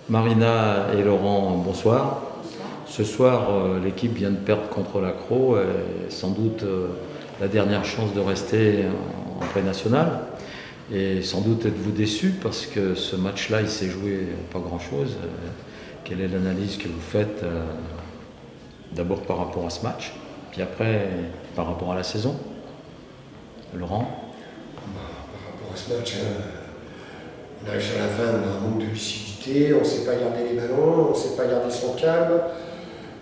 Marina et Laurent, bonsoir. Bonsoir. Ce soir, l'équipe vient de perdre contre l'Accro, et sans doute la dernière chance de rester en pré-national. Et sans doute êtes-vous déçu parce que ce match-là, il s'est joué pas grand-chose. Quelle est l'analyse que vous faites d'abord par rapport à ce match, puis après par rapport à la saison? Laurent? Par rapport à ce match, on arrive sur la fin, on a un manque de lucidité, on ne sait pas garder les ballons, on ne sait pas garder son calme.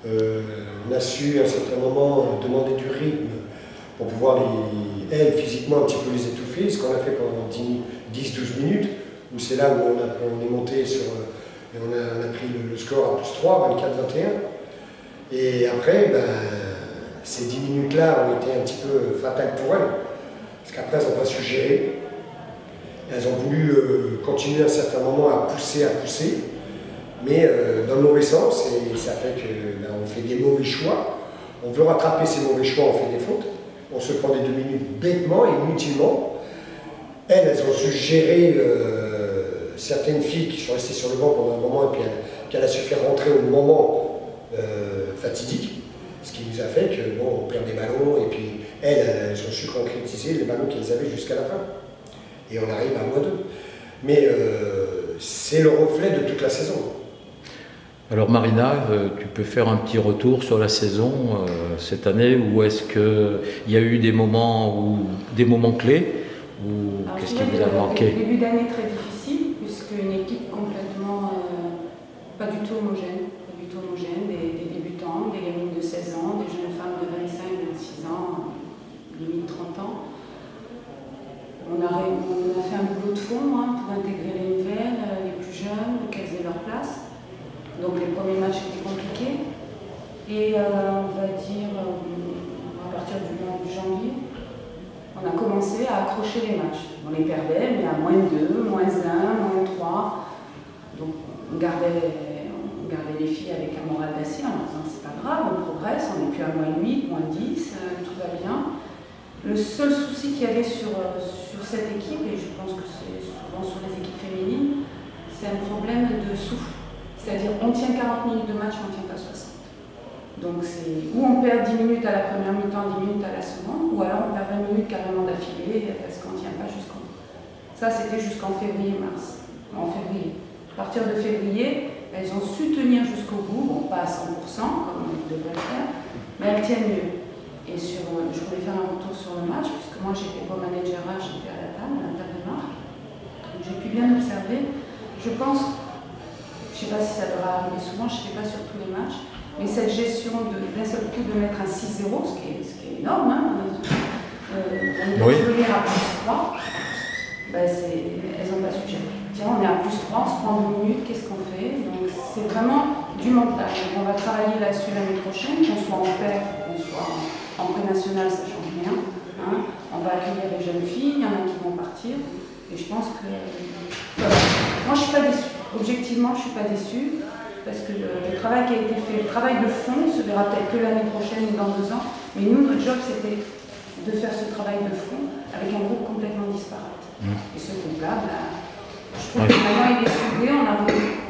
On a su à un certain moment demander du rythme pour pouvoir physiquement un petit peu les étouffer, ce qu'on a fait pendant 10-12 minutes, où c'est là où on est monté sur, et on a pris le score à +3, 24-21. Et après, ces 10 minutes-là ont été un petit peu fatales pour elles, parce qu'après elles n'ont pas su gérer. Elles ont voulu continuer à un certain moment à pousser, mais dans le mauvais sens, et ça fait qu'on fait des mauvais choix. On veut rattraper ces mauvais choix, on fait des fautes. On se prend des 2 minutes bêtement et inutilement. Elles ont su gérer certaines filles qui sont restées sur le banc pendant un moment et puis qu'elle a su faire rentrer au moment fatidique. Ce qui nous a fait que, bon, on perd des ballons et puis elles ont su concrétiser les ballons qu'elles avaient jusqu'à la fin. Et on arrive à -2. Mais c'est le reflet de toute la saison. Alors Marina, tu peux faire un petit retour sur la saison cette année, ou est-ce qu'il y a eu des moments clés, ou qu'est-ce qui vous a manqué? Début d'année très difficile, puisque une équipe complètement pas du tout homogène, des débutants, des gamines de 16 ans, des jeunes femmes de 25-26 ans, limite 30 ans. On a fait un boulot de fond pour intégrer les nouvelles, les plus jeunes, qu'elles aient leur place. Donc les premiers matchs étaient compliqués. Et on va dire, à partir du mois de janvier, on a commencé à accrocher les matchs. On les perdait, mais à -2, -1, -3. Donc on gardait les filles avec un moral d'acier en disant c'est pas grave, on progresse, on n'est plus à -8, -10, tout va bien. Le seul souci qu'il y avait sur cette équipe, et je pense que c'est souvent sur les équipes féminines, c'est un problème de souffle. C'est-à-dire on tient 40 minutes de match, on ne tient pas 60. Donc c'est ou on perd 10 minutes à la première mi-temps, 10 minutes à la seconde, ou alors on perd 20 minutes carrément d'affilée parce qu'on ne tient pas jusqu'au bout. Ça c'était jusqu'en février-mars. En février. À partir de février, elles ont su tenir jusqu'au bout, bon pas à 100% comme on devrait le faire, mais elles tiennent mieux. Et je voulais faire un retour sur le match, puisque moi j'étais pas manager, j'étais à la table de marque. J'ai pu bien observer. Je pense, je ne sais pas si ça devra arriver souvent, je ne sais pas sur tous les matchs, mais cette gestion d'un seul coup de mettre un 6-0, ce qui est énorme, on Oui. venir à +3, elles n'ont pas su gérer. Tiens, on est à +3, on se prend 2 minutes, qu'est-ce qu'on fait? Donc c'est vraiment du mental. On va travailler là-dessus l'année prochaine, qu'on soit en paire, qu'on soit en pré-national, ça ne change rien. On va accueillir les jeunes filles, il y en a qui vont partir. Et je pense que... Voilà. Moi, je ne suis pas déçue. Objectivement, je ne suis pas déçue. Parce que le travail qui a été fait, le travail de fond, se verra peut-être que l'année prochaine ou dans 2 ans. Mais nous, notre job, c'était de faire ce travail de fond avec un groupe complètement disparate. Et ce groupe-là, je trouve que maintenant, il est soudé.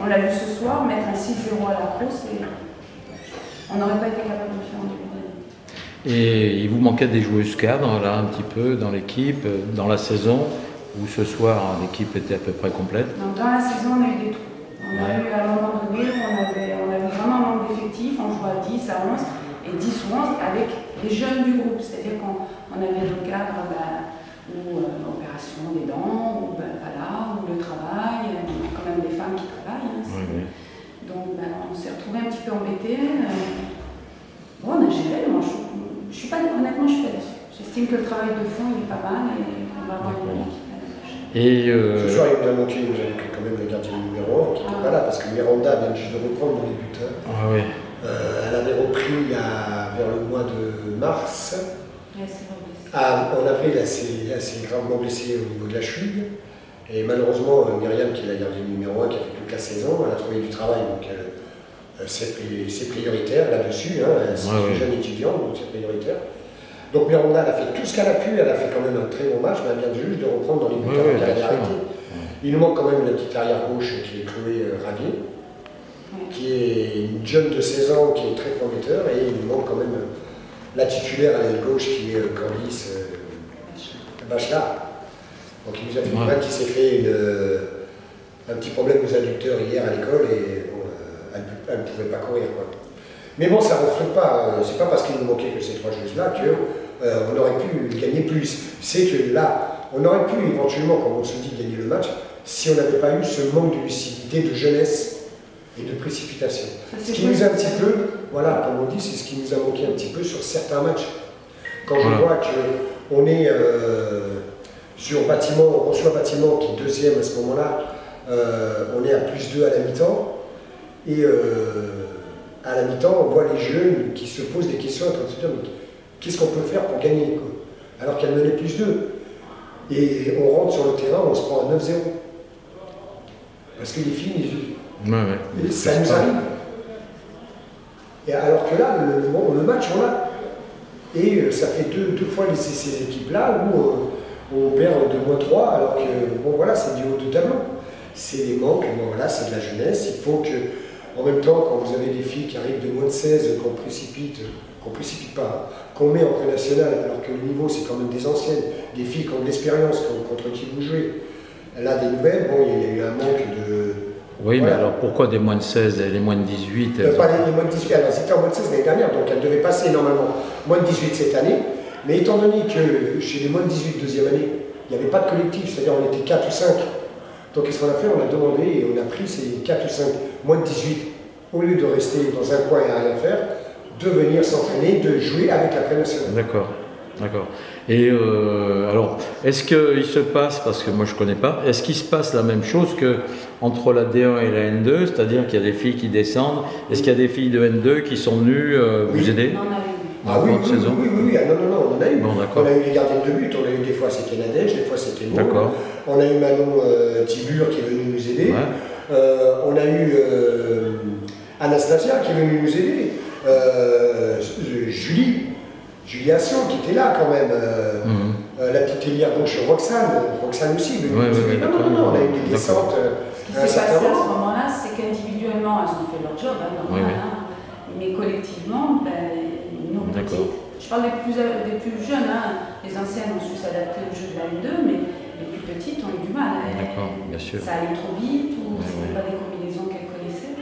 On l'a vu ce soir, mettre un 6-0 à la course, et on n'aurait pas été capable de le faire en début d'année. Et il vous manquait des joueuses cadres là un petit peu dans l'équipe, dans la saison, où ce soir l'équipe était à peu près complète? Donc, dans la saison, on a eu des trous. On a eu à un moment donné où on avait vraiment un manque d'effectifs, on jouait à 10, à 11, et 10 ou 11 avec les jeunes du groupe. C'est-à-dire qu'on avait nos cadres ou l'opération des dents, ou pas là, ou le travail, on a quand même des femmes qui travaillent. Oui. Donc on s'est retrouvés un petit peu embêtés. Bon, on a géré, moi honnêtement je ne suis pas déçue. J'estime que le travail de fond il est pas mal et qu'on va avoir une équipe l'année prochaine. Ce soir, il nous a manqué quand même le gardien numéro 1 qui n'était pas là, parce que Miranda vient juste de reprendre dans les buts. Ah oui. Elle avait repris vers le mois de mars. En avril, elle s'est gravement blessée au niveau de la cheville. Et malheureusement, Myriam, qui est la gardienne numéro 1, qui a fait toute la saison, elle a trouvé du travail, donc c'est prioritaire là-dessus. C'est une jeune étudiante, donc c'est prioritaire. Donc Miranda, elle a fait tout ce qu'elle a pu, elle a fait quand même un très bon match, mais elle vient juste de reprendre dans les buts qu'elle avait arrêté. Il nous manque quand même la petite arrière gauche qui est Chloé Ravier. qui est une jeune de 16 ans qui est très prometteur, et il manque quand même la titulaire à l'aile gauche qui est Candice Bachelard. Donc il nous a fait une balle qui s'est fait un petit problème aux adducteurs hier à l'école, et bon, elle ne pouvait pas courir, quoi. Mais bon, ça ne reflète pas, c'est pas parce qu'il nous manquait que ces 3 joueuses-là qu'on aurait pu gagner plus. C'est que là, on aurait pu éventuellement, comme on se dit, gagner le match si on n'avait pas eu ce manque de lucidité, de jeunesse et de précipitation. Ce qui nous a un petit peu, voilà, comme on dit, c'est ce qui nous a manqué un petit peu sur certains matchs. Quand je vois qu'on est sur Bâtiment, on reçoit Bâtiment qui est deuxième à ce moment-là, on est à +2 à la mi-temps, et à la mi-temps, on voit les jeunes qui se posent des questions en train de se dire qu'est-ce qu'on peut faire pour gagner, quoi, alors qu'elle menait +2. Et on rentre sur le terrain, on se prend à 9-0. Parce que les filles, ça nous arrive. Et alors que là, le match, on l'a. Et ça fait deux fois ces équipes-là où on perd de -3, alors que, bon voilà, c'est du haut de tableau. C'est des manques, bon voilà, c'est de la jeunesse. Il faut que, en même temps, quand vous avez des filles qui arrivent de -16, qu'on précipite pas, qu'on met en pré-national, alors que le niveau, c'est quand même des anciennes, des filles qui ont de l'expérience, contre qui vous jouez. Là, des nouvelles, bon, il y a eu un manque de... Oui, voilà. Mais alors pourquoi des -16 et les -18 Pas les -18, alors c'était en -16 l'année dernière, donc elles devaient passer normalement -18 cette année, mais étant donné que chez les -18 deuxième année, il n'y avait pas de collectif, c'est-à-dire on était 4 ou 5, donc qu'est-ce qu'on a fait? On a demandé et on a pris ces 4 ou 5 -18, au lieu de rester dans un coin et à rien faire, de venir s'entraîner, de jouer avec la pré-nationale. D'accord. D'accord. Et alors, est-ce qu'il se passe, parce que moi je ne connais pas, est-ce qu'il se passe la même chose qu'entre la D1 et la N2, c'est-à-dire qu'il y a des filles qui descendent, est-ce qu'il y a des filles de N2 qui sont venues vous aider? Ah oui, oui, non, on en a eu. Bon, on a eu les gardiennes de but, on a eu des fois c'était Nadège, des fois c'était Maud. On a eu Manon Tibur qui est venue nous aider. Ouais. On a eu Anastasia qui est venue nous aider. Julie Assion qui était là quand même. La petite ailière gauche Roxane aussi. Non, on a eu des descentes. Ce qui s'est passé à ce moment-là, c'est qu'individuellement, elles ont fait leur job, mais collectivement, nous, je parle des plus jeunes, les anciennes ont su s'adapter au jeu de la N2, mais les plus petites ont eu du mal. Bien sûr. Ça allait trop vite, ou c'était pas des combinaisons qu'elles connaissaient.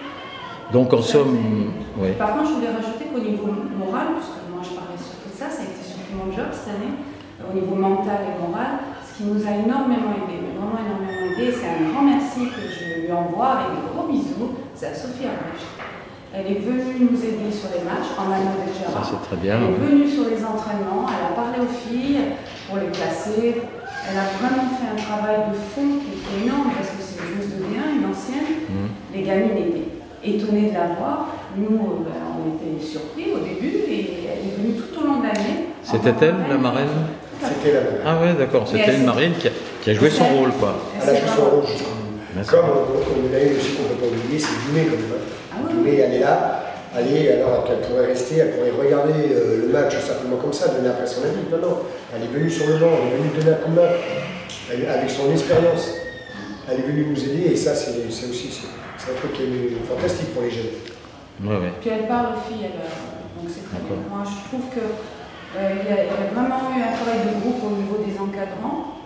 Donc en somme... Par contre, je voulais rajouter qu'au niveau moral, puisque moi je parlais surtout de ça, ça a été surtout mon job cette année, au niveau mental et moral, ce qui nous a énormément aidé, mais vraiment énormément aidé, c'est un grand merci que je lui envoie avec des gros bisous, c'est à Sophie Arèche. Elle est venue nous aider sur les matchs en Mano del Gera. Ça c'est très bien. Elle est venue sur les entraînements, elle a parlé aux filles pour les classer. Elle a vraiment fait un travail de fond qui était énorme parce que c'est une joueuse de D1, une ancienne. Les gamines étaient étonnées de la voir. Nous, on était surpris au début et elle est venue tout au long de l'année. C'était elle, la marraine? C'était la marraine. Ah ouais, d'accord, c'était une marraine qui a joué son rôle, quoi. Elle a joué son rôle jusqu'au bout. Comme on l'a eu aussi, qu'on ne peut pas oublier, c'est Dumé quand même. Dumé, elle est là, alors qu'elle pourrait rester, elle pourrait regarder le match simplement comme ça, donner après son avis. Non, elle est venue sur le banc, elle est venue donner un coup de main, avec son expérience. Elle est venue nous aider et ça, c'est aussi un truc qui est fantastique pour les jeunes. Puis elle parle aux filles, donc c'est très bien. Moi, je trouve qu'il y a vraiment eu un travail de groupe au niveau des encadrants.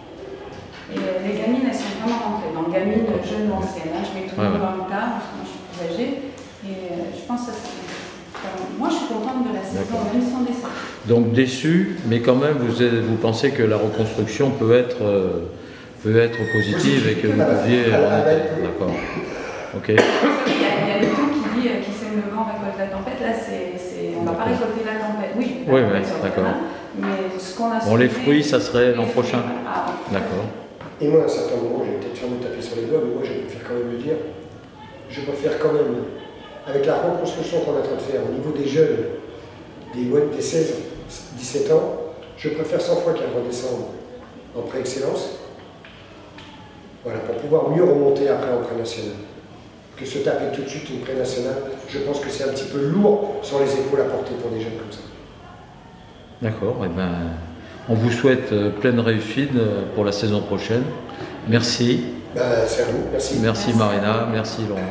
Et les gamines, elles sont vraiment rentrées. Donc gamines, jeunes ou anciennes. Je mets tout le monde dans le tas, parce que moi je suis plus âgée. Et je pense que moi je suis contente de la saison, même si on descend. Donc déçu, mais quand même, vous pensez que la reconstruction peut être positive et que vous pouviez... D'accord. Ok. Il y a le temps qui sème le vent récolte la tempête. Là, on ne va pas récolter la tempête. Oui, d'accord. Mais ce qu'on a bon, les fruits, ça serait l'an prochain. D'accord. Et moi, à un certain moment, je vais peut-être faire me taper sur les doigts, mais moi, je préfère quand même le dire. Je préfère quand même, avec la reconstruction qu'on est en train de faire au niveau des jeunes, des 16-17 ans, je préfère 100 fois qu'elles redescendent en pré-excellence. Voilà, pour pouvoir mieux remonter après en pré-national. Que se taper tout de suite une pré-nationale, je pense que c'est un petit peu lourd sur les épaules à porter pour des jeunes comme ça. D'accord, et on vous souhaite pleine réussite pour la saison prochaine. Merci. C'est à vous, merci. Merci Marina, merci Laurent.